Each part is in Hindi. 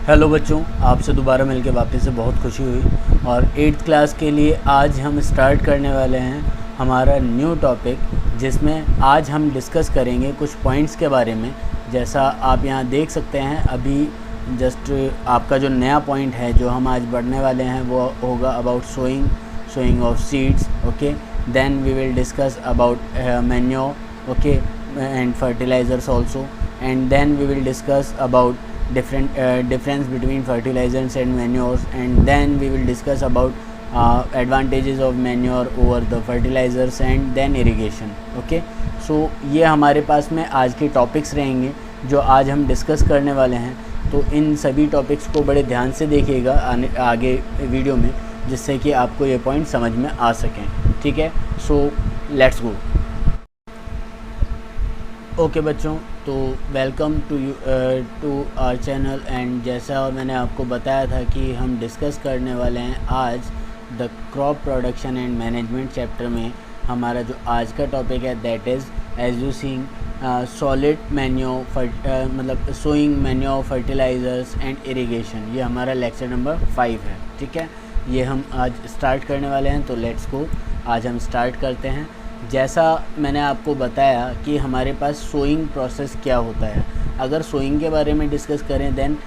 हेलो बच्चों, आपसे दोबारा मिलकर वापस से बहुत खुशी हुई। और 8th क्लास के लिए आज हम स्टार्ट करने वाले हैं हमारा न्यू टॉपिक, जिसमें आज हम डिस्कस करेंगे कुछ पॉइंट्स के बारे में। जैसा आप यहाँ देख सकते हैं, अभी जस्ट आपका जो नया पॉइंट है जो हम आज बढ़ने वाले हैं वो होगा about sowing of seeds. Okay, then we will discuss about manure, okay, and fertilisers also, and then we will discuss about difference between fertilizers and manures, and then we will discuss about advantages of manure over the fertilizers and then irrigation. Okay, so ये हमारे पास में आज के टॉपिक्स रहेंगे जो आज हम डिस्कस करने वाले हैं। तो इन सभी टॉपिक्स को बड़े ध्यान से देखिएगा आगे वीडियो में, जिससे कि आपको ये पॉइंट समझ में आ सकें। ठीक है, सो लेट्स गो। ओके बच्चों, तो welcome to our channel. And जैसा और मैंने आपको बताया था कि हम डिस्कस करने वाले हैं आज the crop production and management chapter में। हमारा जो आज का टॉपिक है that is as you seeing solid manure, मतलब sowing manure, fertilisers and irrigation. ये हमारा लेक्चर नंबर 5 है। ठीक है, ये हम आज स्टार्ट करने वाले हैं, तो लेट्स गो, आज हम स्टार्ट करते हैं। जैसा मैंने आपको बताया कि हमारे पास सोइंग प्रोसेस क्या होता है। अगर सोइंग के बारे में डिस्कस करें, then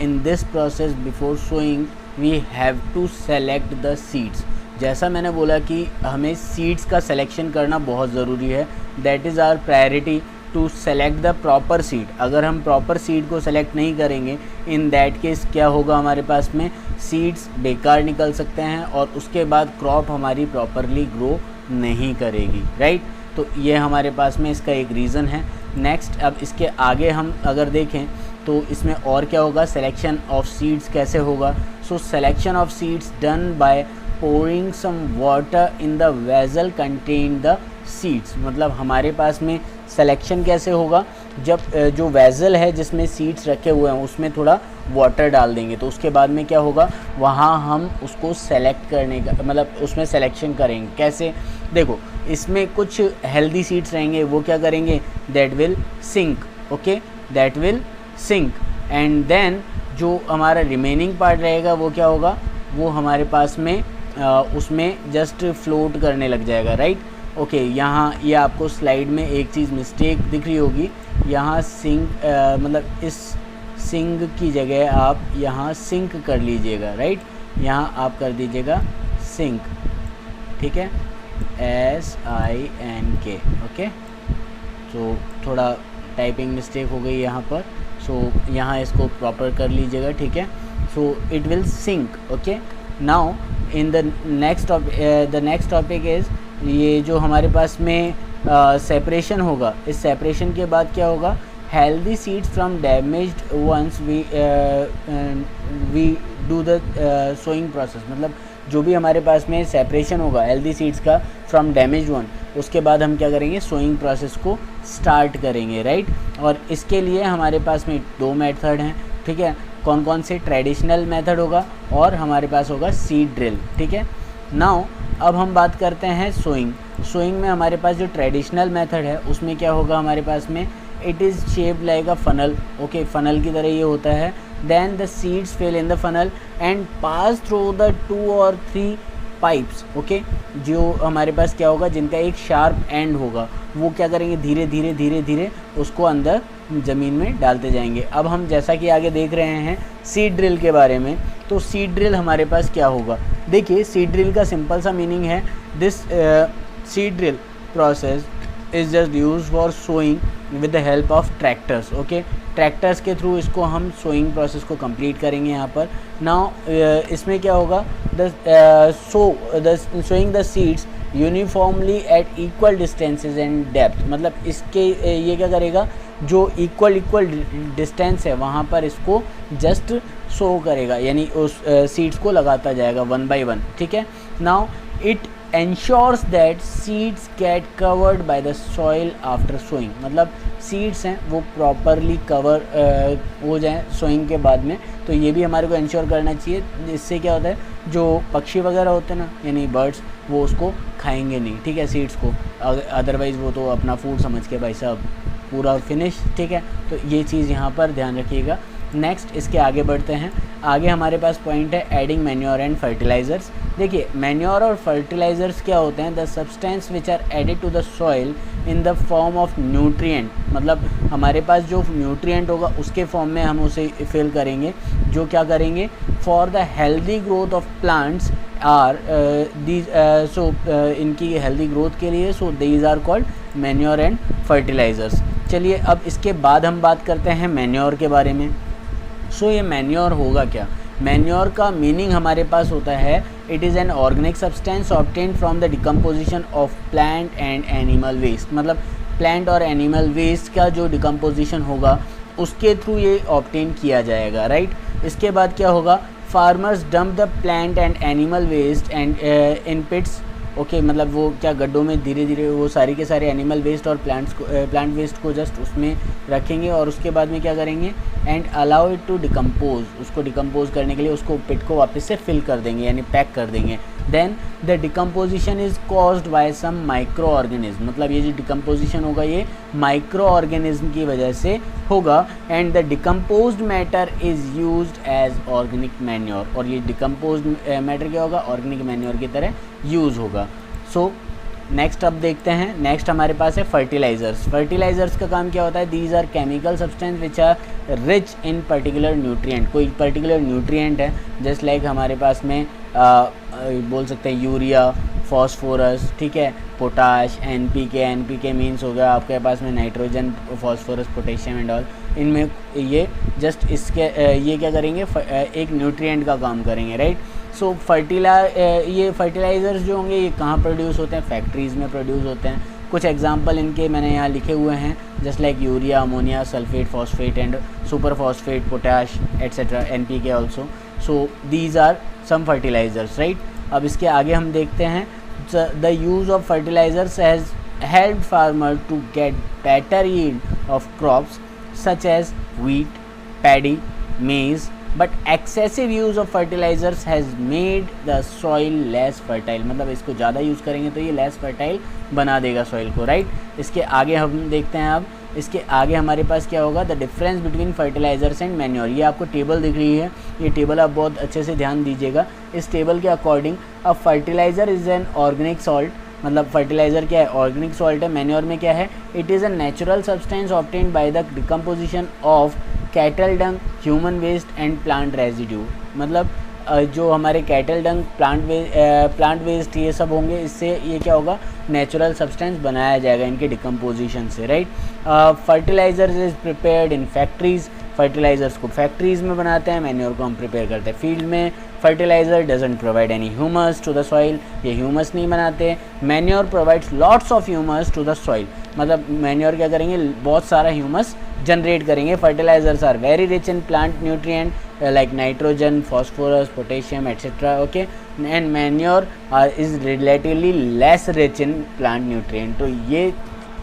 in this process before sowing we have to select the seeds. जैसा मैंने बोला कि हमें सीड्स का सिलेक्शन करना बहुत ज़रूरी है। That is our priority to select the proper seed. अगर हम प्रॉपर सीड को सेलेक्ट नहीं करेंगे, इन दैट केस क्या होगा, हमारे पास में सीड्स बेकार निकल सकते हैं और उसके बाद क्रॉप हमारी प्रॉपरली ग्रो नहीं करेगी। राइट, तो ये हमारे पास में इसका एक रीज़न है। नेक्स्ट, अब इसके आगे हम अगर देखें तो इसमें और क्या होगा, सिलेक्शन ऑफ सीड्स कैसे होगा। So selection of seeds done by pouring some water in the vessel contain the seeds. मतलब हमारे पास में सिलेक्शन कैसे होगा, जब जो वेसल है जिसमें सीड्स रखे हुए हैं उसमें थोड़ा वाटर डाल देंगे, तो उसके बाद में क्या होगा, वहाँ हम उसको सेलेक्ट करने का मतलब उसमें सिलेक्शन करेंगे। कैसे, देखो, इसमें कुछ हेल्दी सीड्स रहेंगे, वो क्या करेंगे, that will sink. Okay, that will sink, and then जो हमारा रिमेनिंग पार्ट रहेगा वो क्या होगा, वो हमारे पास में उसमें जस्ट फ्लोट करने लग जाएगा। राइट, ओके, यहाँ ये आपको स्लाइड में एक चीज़ मिस्टेक दिख रही होगी। यहाँ सिंक मतलब इस सिंग की जगह आप यहाँ सिंक कर लीजिएगा। राइट, यहाँ आप कर दीजिएगा सिंक। ठीक है, SINK। ओके, तो थोड़ा टाइपिंग मिस्टेक हो गई यहाँ पर, सो यहाँ इसको प्रॉपर कर लीजिएगा। ठीक है, so it will sink. Okay, now in the next topic is, ये जो हमारे पास में सेपरेशन होगा, इस सेपरेशन के बाद क्या होगा, healthy seeds from damaged ones we do the sowing process. मतलब जो भी हमारे पास में सेपरेशन होगा हेल्दी सीड्स का फ्रॉम डैमेज वन, उसके बाद हम क्या करेंगे, सोइंग प्रोसेस को स्टार्ट करेंगे। राइट, और इसके लिए हमारे पास में 2 मेथड हैं। ठीक है, कौन कौन से, ट्रेडिशनल मेथड होगा और हमारे पास होगा सीड ड्रिल। ठीक है, नाउ अब हम बात करते हैं सोइंग में हमारे पास जो ट्रेडिशनल मेथड है उसमें क्या होगा, हमारे पास में it is shaped like a funnel. Okay, funnel की तरह ये होता है। Then the seeds fell in the funnel and pass through the 2 or 3 pipes. Okay, जो हमारे पास क्या होगा, जिनका एक शार्प एंड होगा, वो क्या करेंगे, धीरे धीरे धीरे धीरे उसको अंदर ज़मीन में डालते जाएंगे। अब हम जैसा कि आगे देख रहे हैं सीड ड्रिल के बारे में, तो सीड ड्रिल हमारे पास क्या होगा, देखिए, सीड ड्रिल का सिंपल सा मीनिंग है, this seed drill process is just use for sowing with the help of tractors. Okay, tractors के थ्रू इसको हम सोइंग प्रोसेस को कंप्लीट करेंगे यहाँ पर। नाउ इसमें क्या होगा, the sowing the seeds uniformly at equal distances and depth. मतलब इसके ये क्या करेगा, जो इक्वल डिस्टेंस है वहाँ पर इसको जस्ट शो करेगा, यानी उस सीड्स को लगाता जाएगा 1 by 1। ठीक है, now it ensures that seeds get covered by the soil after sowing। मतलब सीड्स हैं वो प्रॉपरली कवर हो जाएं सोइंग के बाद में, तो ये भी हमारे को इंश्योर करना चाहिए। इससे क्या होता है, जो पक्षी वगैरह होते हैं ना, यानी बर्ड्स, वो उसको खाएंगे नहीं। ठीक है, सीड्स को, अदरवाइज़ वो तो अपना फूड समझ के भाई साहब पूरा फिनिश। ठीक है, तो ये चीज़ यहाँ पर ध्यान रखिएगा। नेक्स्ट इसके आगे बढ़ते हैं। आगे हमारे पास पॉइंट है एडिंग मैन्योर एंड फर्टिलाइज़र्स। देखिए मैन्योर और फर्टिलाइज़र्स क्या होते हैं, the substance which are added to the soil in the form of nutrient, मतलब हमारे पास जो न्यूट्रिएंट होगा उसके फॉर्म में हम उसे फिल करेंगे, जो क्या करेंगे for the healthy growth of plants are these, so इनकी हेल्दी ग्रोथ के लिए, so these are called manure and fertilisers. चलिए अब इसके बाद हम बात करते हैं मैन्योर के बारे में। सो ये मैन्योर होगा क्या? मैन्योर का मीनिंग हमारे पास होता है it is an organic substance obtained from the decomposition of plant and animal waste, मतलब प्लांट और एनिमल वेस्ट का जो डिकम्पोजिशन होगा उसके थ्रू ये ऑब्टेन किया जाएगा, राइट। इसके बाद क्या होगा, farmers dump the plant and animal waste and in pits, okay, मतलब वो क्या गड्ढों में धीरे धीरे वो सारी के सारे एनिमल वेस्ट और प्लांट वेस्ट को जस्ट उसमें रखेंगे और उसके बाद में क्या करेंगे and allow it to decompose, उसको डिकम्पोज करने के लिए उसको पिट को वापस से फिल कर देंगे यानी पैक कर देंगे। Then the decomposition is caused by some microorganism, मतलब ये जो डिकम्पोजिशन होगा ये माइक्रो ऑर्गेनिज्म की वजह से होगा and the decomposed matter is used as organic manure, और ये डिकम्पोज्ड मैटर क्या होगा ऑर्गेनिक मैन्योर की तरह यूज़ होगा। सो नेक्स्ट अब देखते हैं, नेक्स्ट हमारे पास है फर्टिलाइज़र्स। फर्टिलाइज़र्स का काम क्या होता है, these are chemical substance which are rich in particular nutrient, कोई पर्टिकुलर न्यूट्रिएंट है जस्ट लाइक हमारे पास में बोल सकते हैं यूरिया, फॉस्फोरस, ठीक है, पोटाश, एनपीके, एनपीके मीन्स हो गया आपके पास में nitrogen, phosphorus, potassium and all, इनमें ये जस्ट इसके ये क्या करेंगे एक न्यूट्रिएंट का काम करेंगे, राइट। सो ये फर्टिलाइज़र्स जो होंगे ये कहाँ प्रोड्यूस होते हैं, फैक्ट्रीज़ में प्रोड्यूस होते हैं। कुछ एग्जांपल इनके मैंने यहाँ लिखे हुए हैं just like urea, ammonia, sulphate, phosphate and superphosphate, potash etcetera, NPK also. So these are some fertilisers, right. अब इसके आगे हम देखते हैं the use of fertilisers has helped farmer to get better yield of crops such as wheat, paddy, maize, but excessive use of fertilizers has made the soil less fertile, मतलब इसको ज़्यादा यूज़ करेंगे तो ये less fertile बना देगा सॉइल को, राइट। इसके आगे हम देखते हैं, अब इसके आगे हमारे पास क्या होगा, the difference between fertilisers and manure. ये आपको टेबल दिख रही है, ये टेबल आप बहुत अच्छे से ध्यान दीजिएगा। इस टेबल के according a fertiliser is an organic salt, मतलब फर्टिलाइज़र क्या है ऑर्गेनिक सॉल्ट है। मैन्योर में क्या है, it is a natural substance obtained by the decomposition of cattle dung, human waste and plant residue, मतलब जो हमारे कैटल डंग, प्लांट वेस्ट ये सब होंगे, इससे ये क्या होगा नेचुरल सब्सटेंस बनाया जाएगा इनके डिकम्पोजिशन से, right. Fertilisers is prepared in factories, fertilisers को फैक्ट्रीज़ में बनाते हैं, मैन्योर को हम प्रिपेयर करते हैं फील्ड में। Fertilizer doesn't provide any humus to the soil, ये ह्यूमस नहीं बनाते। Manure provides lots of humus to the soil, मतलब मैन्योर क्या करेंगे बहुत सारा ह्यूमस जनरेट करेंगे। Fertilizers are very rich in plant nutrient like nitrogen, phosphorus, potassium etcetera, okay, and manure is relatively less rich in plant nutrient. तो ये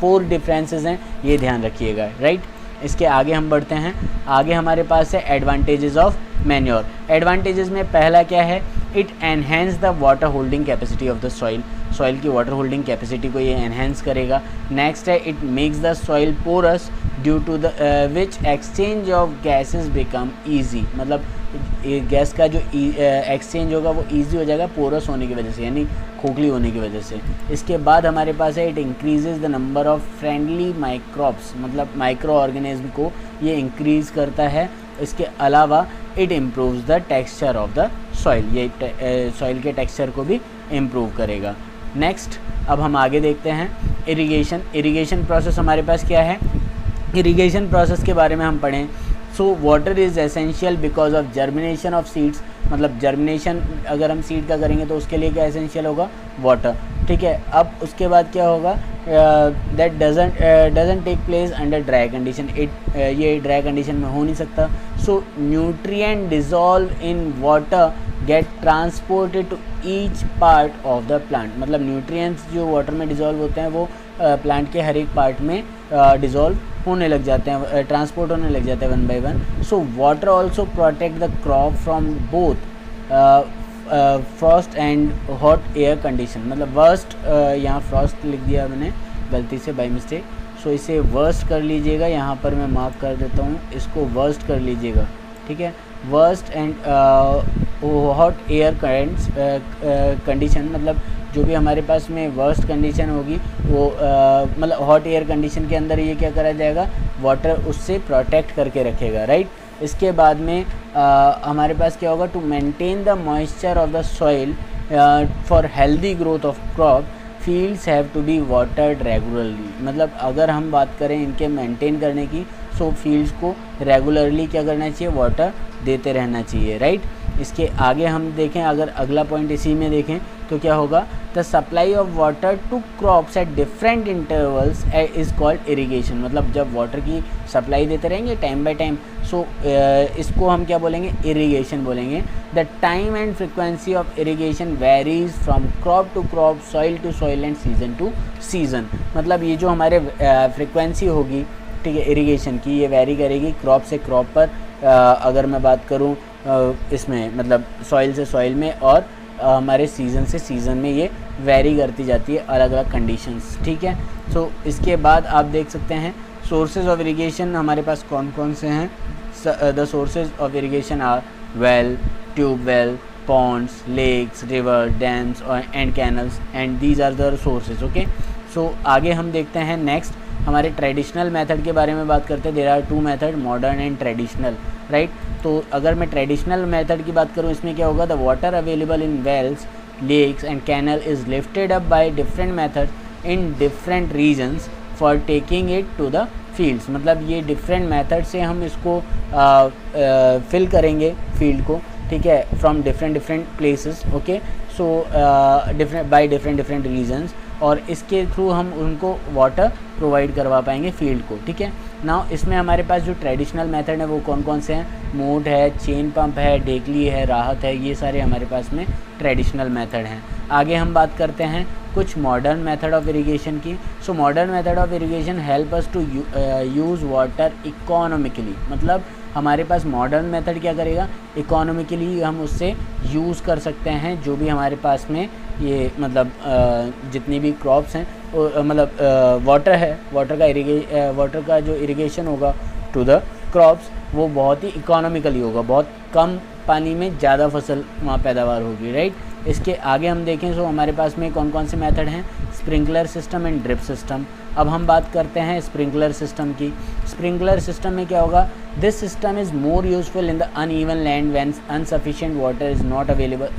4 डिफरेंसेस हैं, ये ध्यान रखिएगा, राइट। इसके आगे हम बढ़ते हैं, आगे हमारे पास है एडवांटेजेस ऑफ मैन्योर। एडवांटेजेस में पहला क्या है, it enhance the water holding capacity of the soil, soil की वाटर होल्डिंग कैपेसिटी को ये एनहेंस करेगा। नेक्स्ट है it makes the soil porous due to the which exchange of gases become easy, मतलब गैस का जो एक्सचेंज होगा वो ईजी हो जाएगा पोरस होने की वजह से, यानी खोखली होने की वजह से। इसके बाद हमारे पास है it increases the number of friendly microbes, मतलब माइक्रो ऑर्गेनिज्म को ये इंक्रीज़ करता है। इसके अलावा it improves the texture of the soil, ये सॉइल के टेक्सचर को भी इम्प्रूव करेगा। नेक्स्ट अब हम आगे देखते हैं इरिगेशन। इरिगेशन प्रोसेस हमारे पास क्या है, इरिगेशन प्रोसेस के बारे में हम पढ़ें। So water is essential because of germination of seeds, मतलब जर्मिनेशन अगर हम सीड का करेंगे तो उसके लिए क्या एसेंशियल होगा वाटर, ठीक है। अब उसके बाद क्या होगा, that doesn't take place under dry condition, ये ड्राई कंडीशन में हो नहीं सकता। So nutrient dissolve in water get transported to each part of the plant, मतलब न्यूट्रिएंट्स जो वाटर में डिज़ोल्व होते हैं वो प्लांट के हर एक पार्ट में डिज़ोल्व होने लग जाते हैं, ट्रांसपोर्ट होने लग जाते हैं one by one. So water also protect the crop from both Frost and hot air condition, मतलब वर्स्ट, यहाँ फ्रॉस्ट लिख दिया मैंने गलती से बाय मिस्टेक, सो इसे वर्स्ट कर लीजिएगा, यहाँ पर मैं मार्क कर देता हूँ, इसको वर्स्ट कर लीजिएगा। ठीक है। Worst and hot air currents condition, मतलब जो भी हमारे पास में वर्स्ट कंडीशन होगी वो मतलब हॉट एयर कंडीशन के अंदर ये क्या करा जाएगा, वाटर उससे प्रोटेक्ट करके रखेगा, राइट। इसके बाद में हमारे पास क्या होगा, to maintain the moisture of the soil for healthy growth of crop, fields have to be watered regularly. मतलब अगर हम बात करें इनके मेंटेन करने की, सो फील्ड्स को रेगुलरली क्या करना चाहिए, वाटर देते रहना चाहिए, राइट। इसके आगे हम देखें, अगर अगला पॉइंट इसी में देखें तो क्या होगा, the supply of water to crops at different intervals is called irrigation. मतलब जब वाटर की सप्लाई देते रहेंगे टाइम बाय टाइम, सो इसको हम क्या बोलेंगे, इरिगेशन बोलेंगे। The time and frequency of irrigation varies from crop to crop, soil to soil and season to season. मतलब ये जो हमारे फ्रिक्वेंसी होगी, ठीक है, इरिगेशन की, ये वेरी करेगी क्रॉप से क्रॉप पर। अगर मैं बात करूँ इसमें मतलब सॉइल से सॉइल में, और हमारे सीज़न से सीज़न में ये वेरी करती जाती है, अलग अलग कंडीशंस, ठीक है। सो इसके बाद आप देख सकते हैं सोर्सेज ऑफ इरिगेशन हमारे पास कौन कौन से हैं। The sources of irrigation are well, tubewell, ponds, lakes, river, dams and canals, and these are the sources, okay. So आगे हम देखते हैं नेक्स्ट हमारे ट्रेडिशनल मेथड के बारे में बात करते हैं। There are two method, modern and traditional, right. तो अगर मैं ट्रेडिशनल मेथड की बात करूँ, इसमें क्या होगा, the water available in wells, lakes and canal is lifted up by different method in different regions for taking it to the fields. मतलब ये डिफरेंट मेथड से हम इसको फिल करेंगे फील्ड को, ठीक है, from different places, okay. So different by different regions, और इसके थ्रू हम उनको वाटर प्रोवाइड करवा पाएंगे फील्ड को, ठीक है। नाउ इसमें हमारे पास जो ट्रेडिशनल मेथड है वो कौन कौन से हैं, मोट है, चेन पंप है, ढेकली है, राहत है, ये सारे हमारे पास में ट्रेडिशनल मेथड हैं। आगे हम बात करते हैं कुछ मॉडर्न मेथड ऑफ इरिगेशन की। So modern method of irrigation help us to use water economically. मतलब हमारे पास मॉडर्न मेथड क्या करेगा, इकोनॉमिकली हम उससे यूज़ कर सकते हैं जो भी हमारे पास में ये मतलब जितनी भी क्रॉप्स हैं, मतलब वाटर है, वाटर का जो इरिगेशन होगा टू द क्रॉप्स वो बहुत ही इकोनॉमिकली होगा, बहुत कम पानी में ज़्यादा फसल वहाँ पैदावार होगी, राइट। इसके आगे हम देखें तो हमारे पास में कौन कौन से मेथड हैं, sprinkler system and drip system. अब हम बात करते हैं स्प्रिंकलर सिस्टम की। स्प्रिंकलर सिस्टम में क्या होगा, this system is more useful in the uneven land when sufficient water is not available.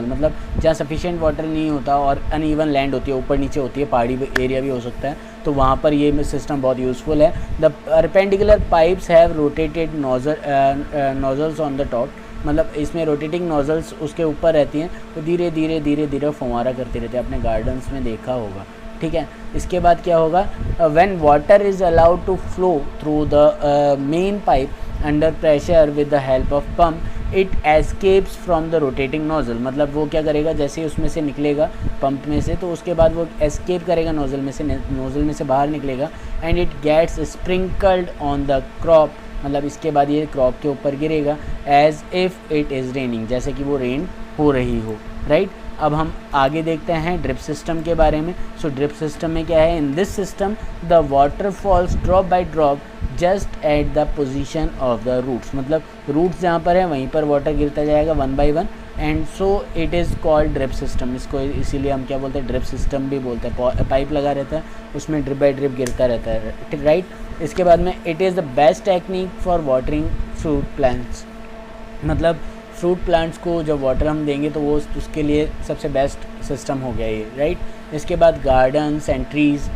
मतलब जहाँ सफिशिएंट वाटर नहीं होता और अनइवन लैंड होती है, ऊपर नीचे होती है, पहाड़ी एरिया भी हो सकता है, तो वहाँ पर ये सिस्टम बहुत यूज़फुल है। The perpendicular pipes have rotated nozzles on the top. मतलब इसमें रोटेटिंग नोजल्स उसके ऊपर रहती हैं, तो धीरे धीरे फुहारा करते रहते हैं, अपने गार्डन्स में देखा होगा, ठीक है। इसके बाद क्या होगा, when water is allowed to flow through the main pipe under pressure with the help of pump, it escapes from the rotating nozzle. मतलब वो क्या करेगा, जैसे ही उसमें से निकलेगा पंप में से, तो उसके बाद वो एस्केप करेगा नोजल में से बाहर निकलेगा, and it gets sprinkled on the crop. मतलब इसके बाद ये क्रॉप के ऊपर गिरेगा, as if it is raining, जैसे कि वो रेन हो रही हो, राइट। अब हम आगे देखते हैं ड्रिप सिस्टम के बारे में। सो ड्रिप सिस्टम में क्या है, in this system the water falls drop by drop just at the position of the roots. मतलब रूट्स जहाँ पर है वहीं पर वाटर गिरता जाएगा one by one, and so it is called drip system. इसको इसीलिए हम क्या बोलते हैं, ड्रिप सिस्टम भी बोलते हैं। पाइप लगा रहता है, उसमें ड्रिप बाय ड्रिप गिरता रहता है, राइट। इसके बाद में it is the best technique for watering fruit plants. मतलब फ्रूट प्लांट्स को जब वाटर हम देंगे तो वो उसके लिए सबसे बेस्ट सिस्टम हो गया ये, राइट। इसके बाद गार्डन्स एंड ट्रीज़,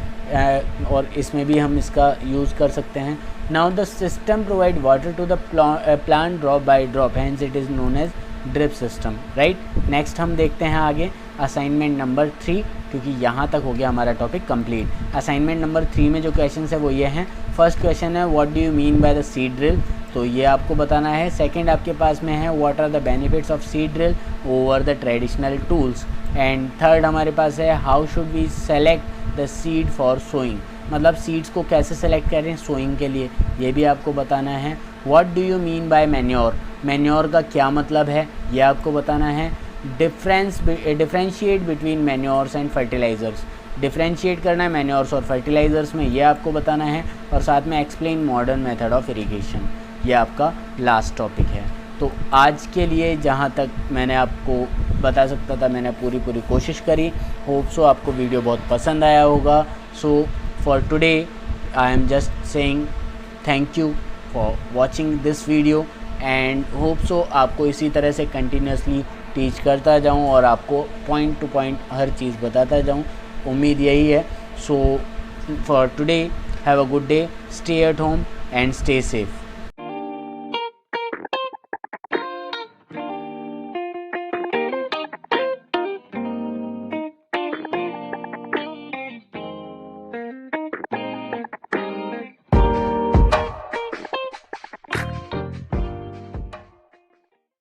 और इसमें भी हम इसका यूज़ कर सकते हैं। Now the system provide water to the plant drop by drop, hence it is known as drip system, right. Next हम देखते हैं आगे असाइनमेंट नंबर 3, क्योंकि यहाँ तक हो गया हमारा टॉपिक कंप्लीट। असाइनमेंट नंबर 3 में जो क्वेश्चन है वो ये हैं। फर्स्ट क्वेश्चन है, what do you mean by the seed drill, तो ये आपको बताना है। सेकंड आपके पास में है, what are the benefits of seed drill over the traditional tools, and third हमारे पास है, how should we select the seed for sowing. मतलब सीड्स को कैसे सेलेक्ट करें सोइंग के लिए, ये भी आपको बताना है। What do you mean by manure, manure का क्या मतलब है ये आपको बताना है। Differentiate between manures and fertilizers, differentiate करना है मैन्योर्स और फर्टिलाइज़र्स में, ये आपको बताना है, और साथ में explain modern method of irrigation, ये आपका लास्ट टॉपिक है। तो आज के लिए जहाँ तक मैंने आपको बता सकता था मैंने पूरी कोशिश करी। होप सो आपको वीडियो बहुत पसंद आया होगा। So for today I am just saying thank you for watching this video and hope so आपको इसी तरह से कंटिन्यूसली टीच करता जाऊं और आपको पॉइंट टू पॉइंट हर चीज़ बताता जाऊं, उम्मीद यही है। So for today have a good day, stay at home and stay safe.